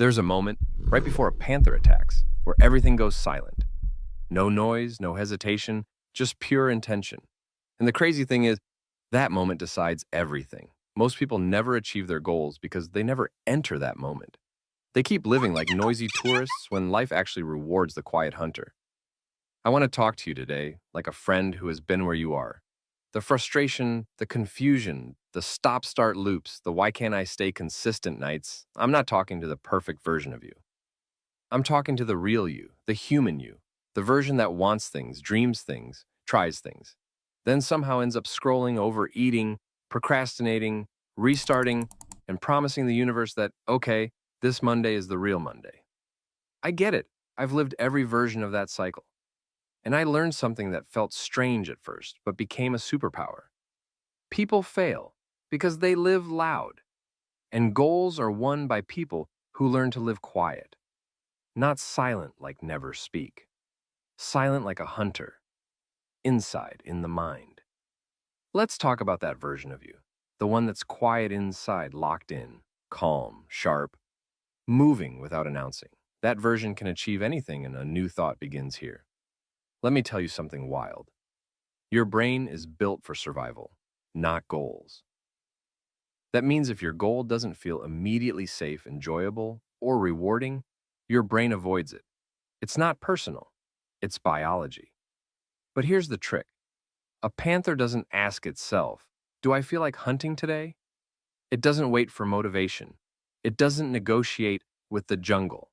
There's a moment right before a panther attacks where everything goes silent. No noise, no hesitation, just pure intention. And the crazy thing is, that moment decides everything. Most people never achieve their goals because they never enter that moment. They keep living like noisy tourists when life actually rewards the quiet hunter. I want to talk to you today like a friend who has been where you are. The frustration, the confusion, the stop-start loops, the why can't I stay consistent nights. I'm not talking to the perfect version of you. I'm talking to the real you, the human you, the version that wants things, dreams things, tries things, then somehow ends up scrolling, overeating, procrastinating, restarting, and promising the universe that, okay, this Monday is the real Monday. I get it. I've lived every version of that cycle. And I learned something that felt strange at first, but became a superpower. People fail because they live loud, and goals are won by people who learn to live quiet, not silent like never speak, silent like a hunter, inside in the mind. Let's talk about that version of you, the one that's quiet inside, locked in, calm, sharp, moving without announcing. That version can achieve anything, and a new thought begins here. Let me tell you something wild. Your brain is built for survival, not goals. That means if your goal doesn't feel immediately safe, enjoyable, or rewarding, your brain avoids it. It's not personal, it's biology. But here's the trick. A panther doesn't ask itself, do I feel like hunting today? It doesn't wait for motivation. It doesn't negotiate with the jungle.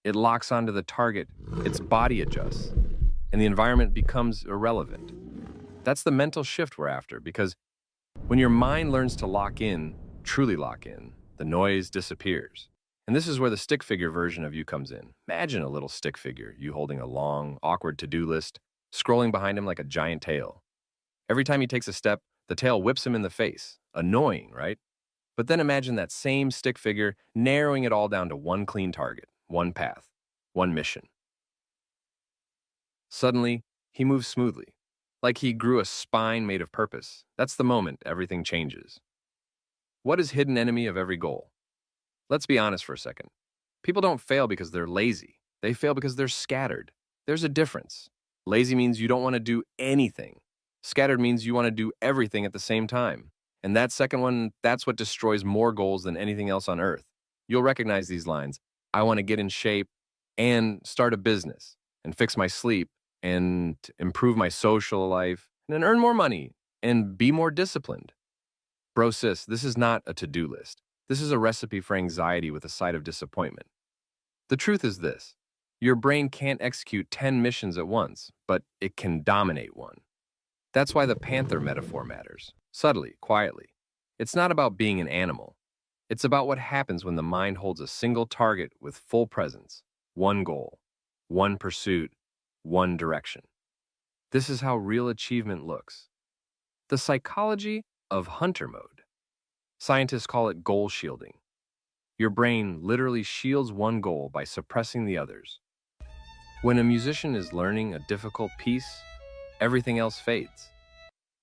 It locks onto the target, its body adjusts, and the environment becomes irrelevant. That's the mental shift we're after, because when your mind learns to lock in, truly lock in, the noise disappears. And this is where the stick figure version of you comes in. Imagine a little stick figure, you holding a long, awkward to-do list, scrolling behind him like a giant tail. Every time he takes a step, the tail whips him in the face. Annoying, right? But then imagine that same stick figure narrowing it all down to one clean target, one path, one mission. Suddenly, he moves smoothly, like he grew a spine made of purpose. That's the moment everything changes. What is hidden enemy of every goal? Let's be honest for a second. People don't fail because they're lazy. They fail because they're scattered. There's a difference. Lazy means you don't want to do anything. Scattered means you want to do everything at the same time. And that second one, that's what destroys more goals than anything else on earth. You'll recognize these lines. I want to get in shape and start a business and fix my sleep and improve my social life, and earn more money, and be more disciplined. Bro, sis, this is not a to-do list. This is a recipe for anxiety with a side of disappointment. The truth is this. Your brain can't execute 10 missions at once, but it can dominate one. That's why the panther metaphor matters. Subtly, quietly. It's not about being an animal. It's about what happens when the mind holds a single target with full presence, one goal, one pursuit, one direction. This is how real achievement looks. The psychology of hunter mode. Scientists call it goal shielding. Your brain literally shields one goal by suppressing the others. When a musician is learning a difficult piece, everything else fades.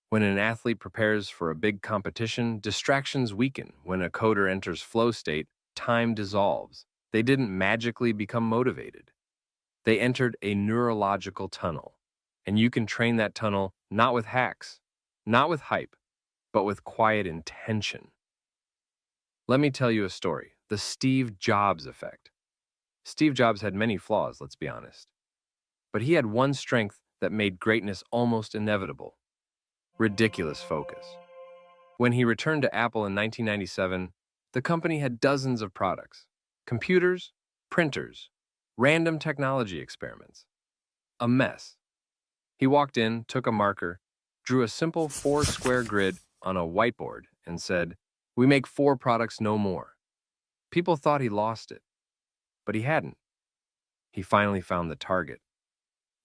When an athlete prepares for a big competition, distractions weaken. When a coder enters flow state, time dissolves. They didn't magically become motivated. They entered a neurological tunnel, and you can train that tunnel not with hacks, not with hype, but with quiet intention. Let me tell you a story, the Steve Jobs effect. Steve Jobs had many flaws, let's be honest, but he had one strength that made greatness almost inevitable: ridiculous focus. When he returned to Apple in 1997, the company had dozens of products: computers, printers, random technology experiments. A mess. He walked in, took a marker, drew a simple 4-square grid on a whiteboard, and said, "We make 4 products, no more." People thought he lost it, but he hadn't. He finally found the target.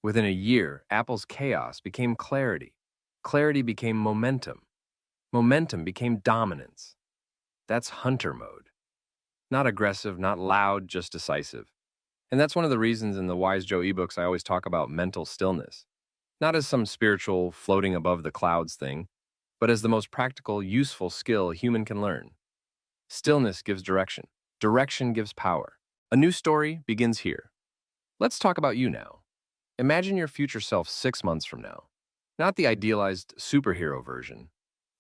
Within a year, Apple's chaos became clarity. Clarity became momentum. Momentum became dominance. That's hunter mode. Not aggressive, not loud, just decisive. And that's one of the reasons in the Wise Joe ebooks I always talk about mental stillness. Not as some spiritual floating above the clouds thing, but as the most practical, useful skill a human can learn. Stillness gives direction. Direction gives power. A new story begins here. Let's talk about you now. Imagine your future self 6 months from now. Not the idealized superhero version,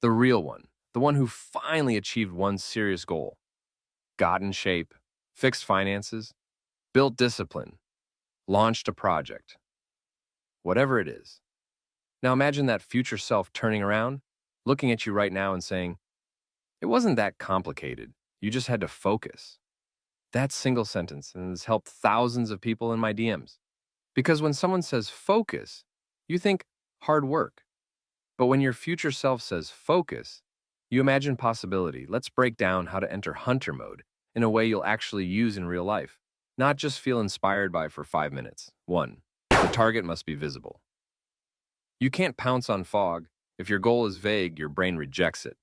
the real one, the one who finally achieved one serious goal, got in shape, fixed finances, built discipline, launched a project, whatever it is. Now imagine that future self turning around, looking at you right now and saying, "It wasn't that complicated. You just had to focus." That single sentence has helped thousands of people in my DMs. Because when someone says focus, you think hard work. But when your future self says focus, you imagine possibility. Let's break down how to enter hunter mode in a way you'll actually use in real life, not just feel inspired by for 5 minutes. 1. The target must be visible. You can't pounce on fog. If your goal is vague, your brain rejects it.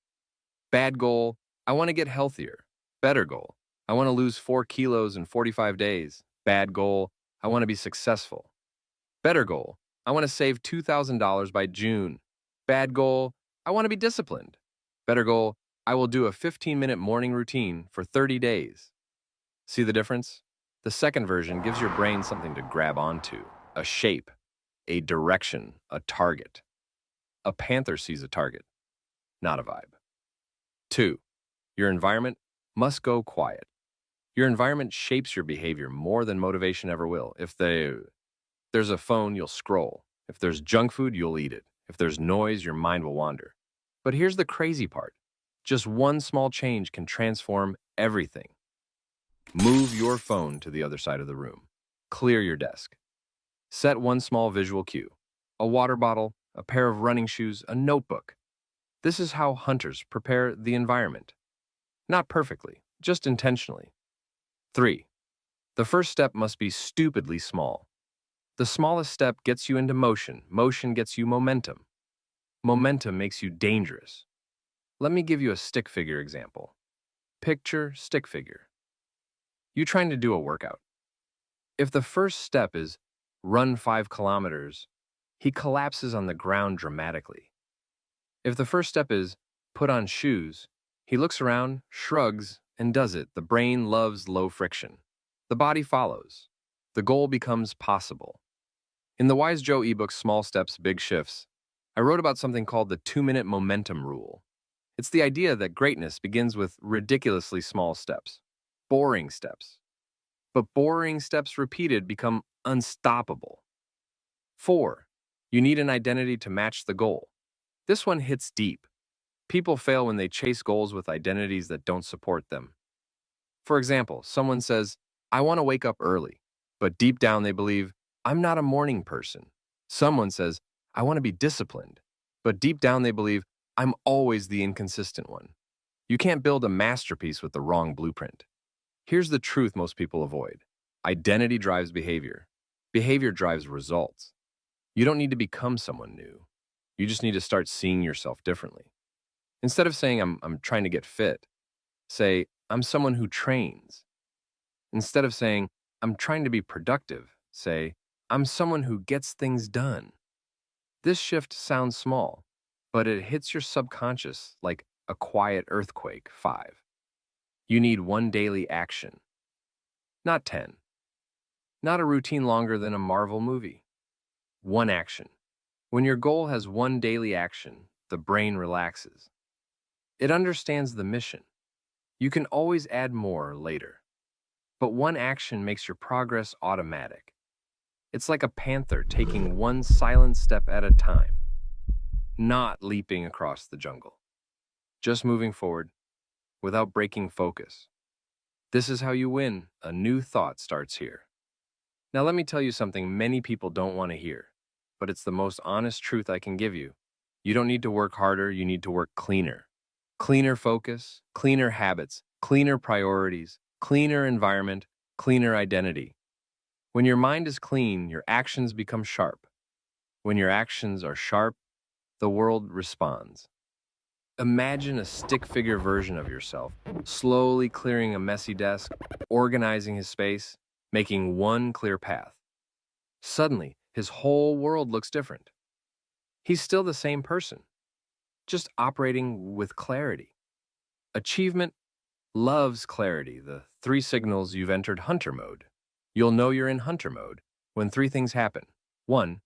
Bad goal, I want to get healthier. Better goal, I want to lose 4 kilos in 45 days. Bad goal, I want to be successful. Better goal, I want to save $2,000 by June. Bad goal, I want to be disciplined. Better goal, I will do a 15-minute morning routine for 30 days. See the difference? The second version gives your brain something to grab onto, a shape, a direction, a target. A panther sees a target, not a vibe. 2. Your environment must go quiet. Your environment shapes your behavior more than motivation ever will. If there's a phone, you'll scroll. If there's junk food, you'll eat it. If there's noise, your mind will wander. But here's the crazy part. Just one small change can transform everything. Move your phone to the other side of the room. Clear your desk. Set one small visual cue. A water bottle, a pair of running shoes, a notebook. This is how hunters prepare the environment. Not perfectly, just intentionally. 3. The first step must be stupidly small. The smallest step gets you into motion. Motion gets you momentum. Momentum makes you dangerous. Let me give you a stick figure example. Picture stick figure. You trying to do a workout. If the first step is run 5 kilometers, he collapses on the ground dramatically. If the first step is put on shoes, he looks around, shrugs, and does it. The brain loves low friction. The body follows. The goal becomes possible. In the Wise Joe ebook, Small Steps, Big Shifts, I wrote about something called the 2-minute momentum rule. It's the idea that greatness begins with ridiculously small steps, boring steps. But boring steps repeated become unstoppable. 4. You need an identity to match the goal. This one hits deep. People fail when they chase goals with identities that don't support them. For example, someone says, "I want to wake up early," but deep down they believe, "I'm not a morning person." Someone says, "I want to be disciplined," but deep down they believe, "I'm always the inconsistent one." You can't build a masterpiece with the wrong blueprint. Here's the truth most people avoid. Identity drives behavior. Behavior drives results. You don't need to become someone new. You just need to start seeing yourself differently. Instead of saying, I'm trying to get fit, say, "I'm someone who trains." Instead of saying, "I'm trying to be productive," say, "I'm someone who gets things done." This shift sounds small, but it hits your subconscious like a quiet earthquake. 5. You need one daily action, not 10. Not a routine longer than a Marvel movie. One action. When your goal has one daily action, the brain relaxes. It understands the mission. You can always add more later. But one action makes your progress automatic. It's like a panther taking one silent step at a time, not leaping across the jungle, just moving forward without breaking focus. This is how you win. A new thought starts here. Now let me tell you something many people don't want to hear, but it's the most honest truth I can give you. You don't need to work harder, you need to work cleaner. Cleaner focus, cleaner habits, cleaner priorities, cleaner environment, cleaner identity. When your mind is clean, your actions become sharp. When your actions are sharp, the world responds. Imagine a stick figure version of yourself, slowly clearing a messy desk, organizing his space, making one clear path. Suddenly, his whole world looks different. He's still the same person, just operating with clarity. Achievement loves clarity. The 3 signals you've entered hunter mode. You'll know you're in hunter mode when 3 things happen. 1.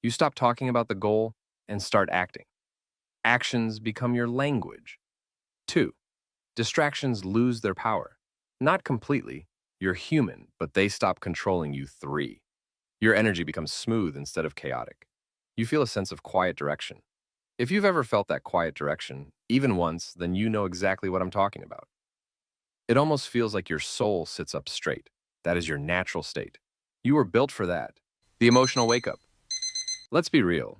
You stop talking about the goal and start acting. Actions become your language. 2. Distractions lose their power. Not completely. You're human, but they stop controlling you. 3. Your energy becomes smooth instead of chaotic. You feel a sense of quiet direction. If you've ever felt that quiet direction, even once, then you know exactly what I'm talking about. It almost feels like your soul sits up straight. That is your natural state. You were built for that. The emotional wake-up. Let's be real.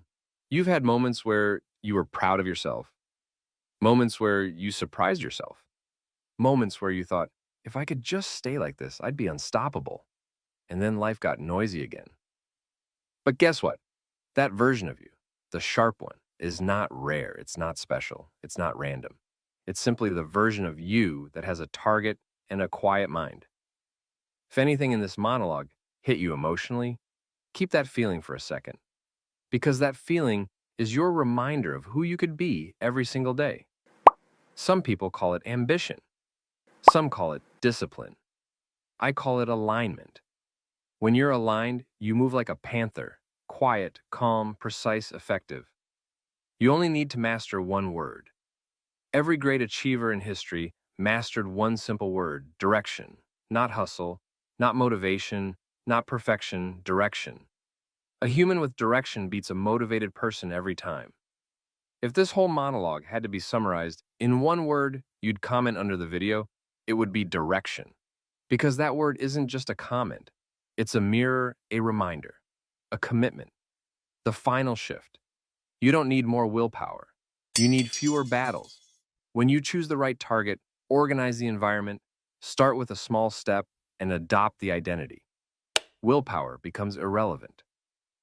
You've had moments where you were proud of yourself. Moments where you surprised yourself. Moments where you thought, if I could just stay like this, I'd be unstoppable. And then life got noisy again. But guess what? That version of you, the sharp one, is not rare. It's not special. It's not random. It's simply the version of you that has a target and a quiet mind. If anything in this monologue hit you emotionally, keep that feeling for a second. Because that feeling is your reminder of who you could be every single day. Some people call it ambition. Some call it discipline. I call it alignment. When you're aligned, you move like a panther, quiet, calm, precise, effective. You only need to master one word. Every great achiever in history mastered one simple word: direction. Not hustle, not motivation, not perfection, direction. A human with direction beats a motivated person every time. If this whole monologue had to be summarized in one word you'd comment under the video, it would be direction. Because that word isn't just a comment. It's a mirror, a reminder, a commitment, the final shift. You don't need more willpower. You need fewer battles. When you choose the right target, organize the environment, start with a small step, and adopt the identity, willpower becomes irrelevant.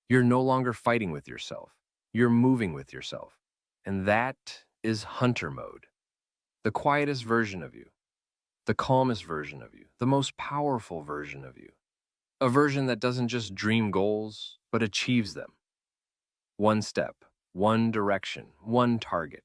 You're no longer fighting with yourself. You're moving with yourself. And that is hunter mode. The quietest version of you, the calmest version of you, the most powerful version of you. A version that doesn't just dream goals, but achieves them. One step, one direction, one target,